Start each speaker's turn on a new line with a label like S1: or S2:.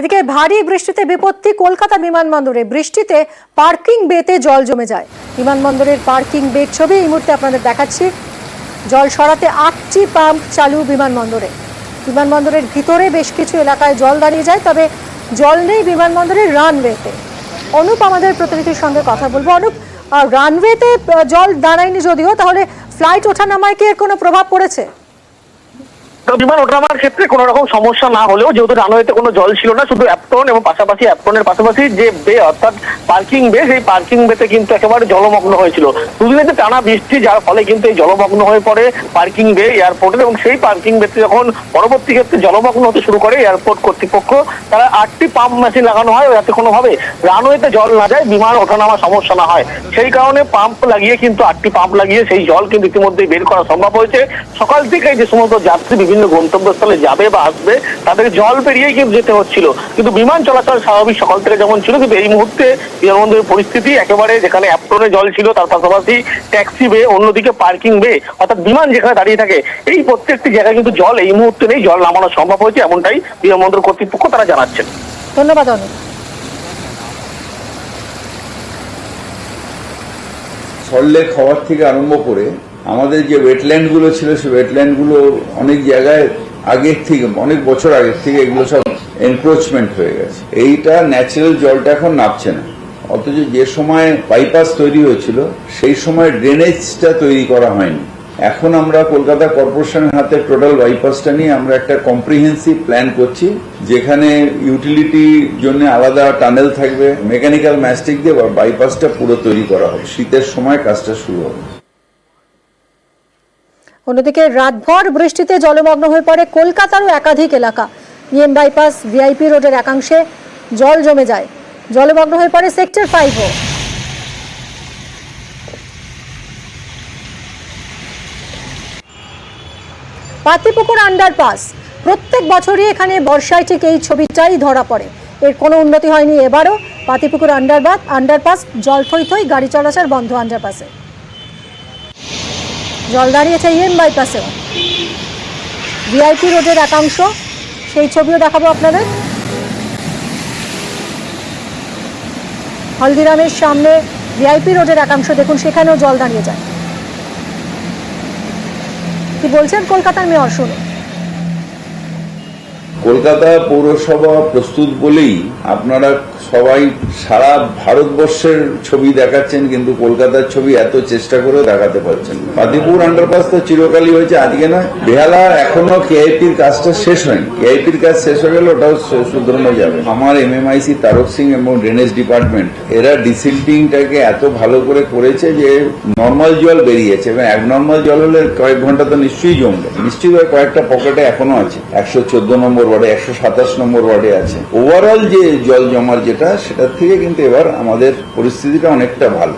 S1: এদিকে ভারী বৃষ্টিতে বিপত্তি কলকাতা বিমানবন্দরে। বৃষ্টিতে পার্কিং বেতে জল জমে যায়। বিমানবন্দরের পার্কিং বের ছবি এই মুহূর্তে আপনাদের দেখাচ্ছি। জল সরাতে 8টি পাম্প চালু বিমানবন্দরে। বিমানবন্দরের ভিতরে বেশ কিছু এলাকায় জল দাঁড়িয়ে যায়, তবে জল নেই বিমানবন্দরের রানওয়েতে। অনুপ আমাদের প্রতিনিধির সঙ্গে কথা বলবো। অনুপ, রানওয়েতে জল দাঁড়ায়নি যদিও, তাহলে ফ্লাইট ওঠানামায় কি এর কোনো প্রভাব পড়েছে?
S2: বিমান ওঠানামার ক্ষেত্রে কোনো রকম সমস্যা না হলেও, যেহেতু রানওয়েতে কোনো জল ছিল না, শুধু অ্যাপ্রন এবং পাশাপাশি অ্যাপ্রনের পাশাপাশি যে বে অর্থাৎ পার্কিং বে, সেই পার্কিং বেতে কিন্তু একেবারে জলমগ্ন হয়েছিল। দুদিনে টানা বৃষ্টি, যার ফলে কিন্তু এই জলমগ্ন হয়ে পড়ে পার্কিং বে এয়ারপোর্টের, এবং সেই পার্কিং বেতে যখন পরবর্তী ক্ষেত্রে জলমগ্ন হতে শুরু করে এয়ারপোর্ট কর্তৃপক্ষ, তারা 8টি পাম্প মেশিন লাগানো হয় যাতে কোনোভাবে রানওয়েতে জল না যায়, বিমান ওঠানামা সমস্যা না হয়। সেই কারণে পাম্প লাগিয়ে কিন্তু 8টি পাম্প লাগিয়ে সেই জল কিন্তু ইতিমধ্যেই বের করা সম্ভব হয়েছে। সকাল থেকে যে সমস্ত যাত্রী বিভিন্ন গন্তব্যস্থলে যাবে বা আসবে, তাদের জল পেরিয়েই কিন্তু যেতে হচ্ছিল। কিন্তু বিমান চলাচল স্বাভাবিক সকাল থেকে যেমন ছিল, কিন্তু এই মুহূর্তে বিমানবন্দরের পরিস্থিতি একেবারে, যেখানে অ্যাপ্রনে জল ছিল তার পাশাপাশি ট্যাক্সি বে, অন্যদিকে পার্কিং বে অর্থাৎ বিমান যেখানে দাঁড়িয়ে থাকে, এই প্রত্যেকটি জায়গায় কিন্তু জল এই মুহূর্তে নেই, জল নামানো সম্ভব হয়েছে, এমনটাই বিমানবন্দর কর্তৃপক্ষ তারা জানাচ্ছেন।
S1: ধন্যবাদ অনুপ।
S3: সল্টলেক হওয়ার থেকে আরম্ভ করে আমাদের যে ওয়েটল্যান্ডগুলো ছিল, সেই ওয়েটল্যান্ডগুলো অনেক জায়গায় আগের থেকে, অনেক বছর আগের থেকে এগুলো সব এনক্রোচমেন্ট হয়ে গেছে। এইটা ন্যাচারাল জলটা এখন নামছে না। অথচ যে সময় বাইপাস তৈরি হয়েছিল সেই সময় ড্রেনেজটা তৈরি করা হয়নি। এখন আমরা কলকাতা কর্পোরেশনের হাতে টোটাল বাইপাসটা নিয়ে আমরা একটা কম্প্রিহেন্সিভ প্ল্যান করছি, যেখানে ইউটিলিটির জন্য আলাদা টানেল থাকবে, মেকানিক্যাল ম্যাস্টিক দিয়ে বাইপাসটা পুরো তৈরি করা হবে। শীতের সময় কাজটা শুরু হবে।
S1: অন্যদিকে রাতভর বৃষ্টিতে জলমগ্ন হয়ে পড়ে কলকাতারও একাধিক এলাকা। নিএম বাইপাস, ভিআইপি রোডের একাংশে জল জমে যায়। জলমগ্ন হয়ে পড়ে সেক্টর 5ও। পাতিপুকুর আন্ডারপাস, প্রত্যেক বছরই এখানে বর্ষায় ঠিক এই ছবিটাই ধরা পড়ে। এর কোনো উন্নতি হয়নি এবারও। পাতিপুকুর আন্ডারপাস জল থই থই, গাড়ি চলাচল বন্ধ আন্ডারপাসে। জল দাঁড়িয়েছে ইএম বাইপাসেও। ভিআইপি রোডের একাংশ, সেই ছবিও দেখাবো আপনাদের। হলদিরামের সামনে ভিআইপি রোডের একাংশ দেখুন, সেখানেও জল দাঁড়িয়ে যায়। কি বলছেন কলকাতার মেয়র, শুনুন।
S3: কলকাতা পৌরসভা প্রস্তুত বলেই আপনারা সবাই সারা ভারতবর্ষের ছবি দেখাচ্ছেন, কিন্তু কলকাতার ছবি এত চেষ্টা করে দেখাতে পারছেন। পাতিপুর আন্ডারপাস তো চিরকালই হয়েছে, আজকে নয়। বেহালা এখনো কেআইপির কাজটা শেষ হয়নি। কেআইপির কাজ শেষ হয়ে গেলে ওটাও শুধরানো যাবে। আমার এমএমআইসি তারক সিং এবং ড্রেনেজ ডিপার্টমেন্ট এরা ডিসিল্টিংটাকে এত ভালো করে করেছে যে নর্মাল জল বেরিয়েছে, এবং অ্যাবনর্মাল জল হলে কয়েক ঘন্টা তো নিশ্চয়ই জমবে। নিশ্চয়ই কয়েকটা পকেটে এখনো আছে, 114 নম্বর ওয়ার্ডে, 127 নম্বর ওয়ার্ডে আছে। ওভারঅল যে জল জমার যেটা, সেটার থেকে কিন্তু এবার আমাদের পরিস্থিতিটা অনেকটা ভালো।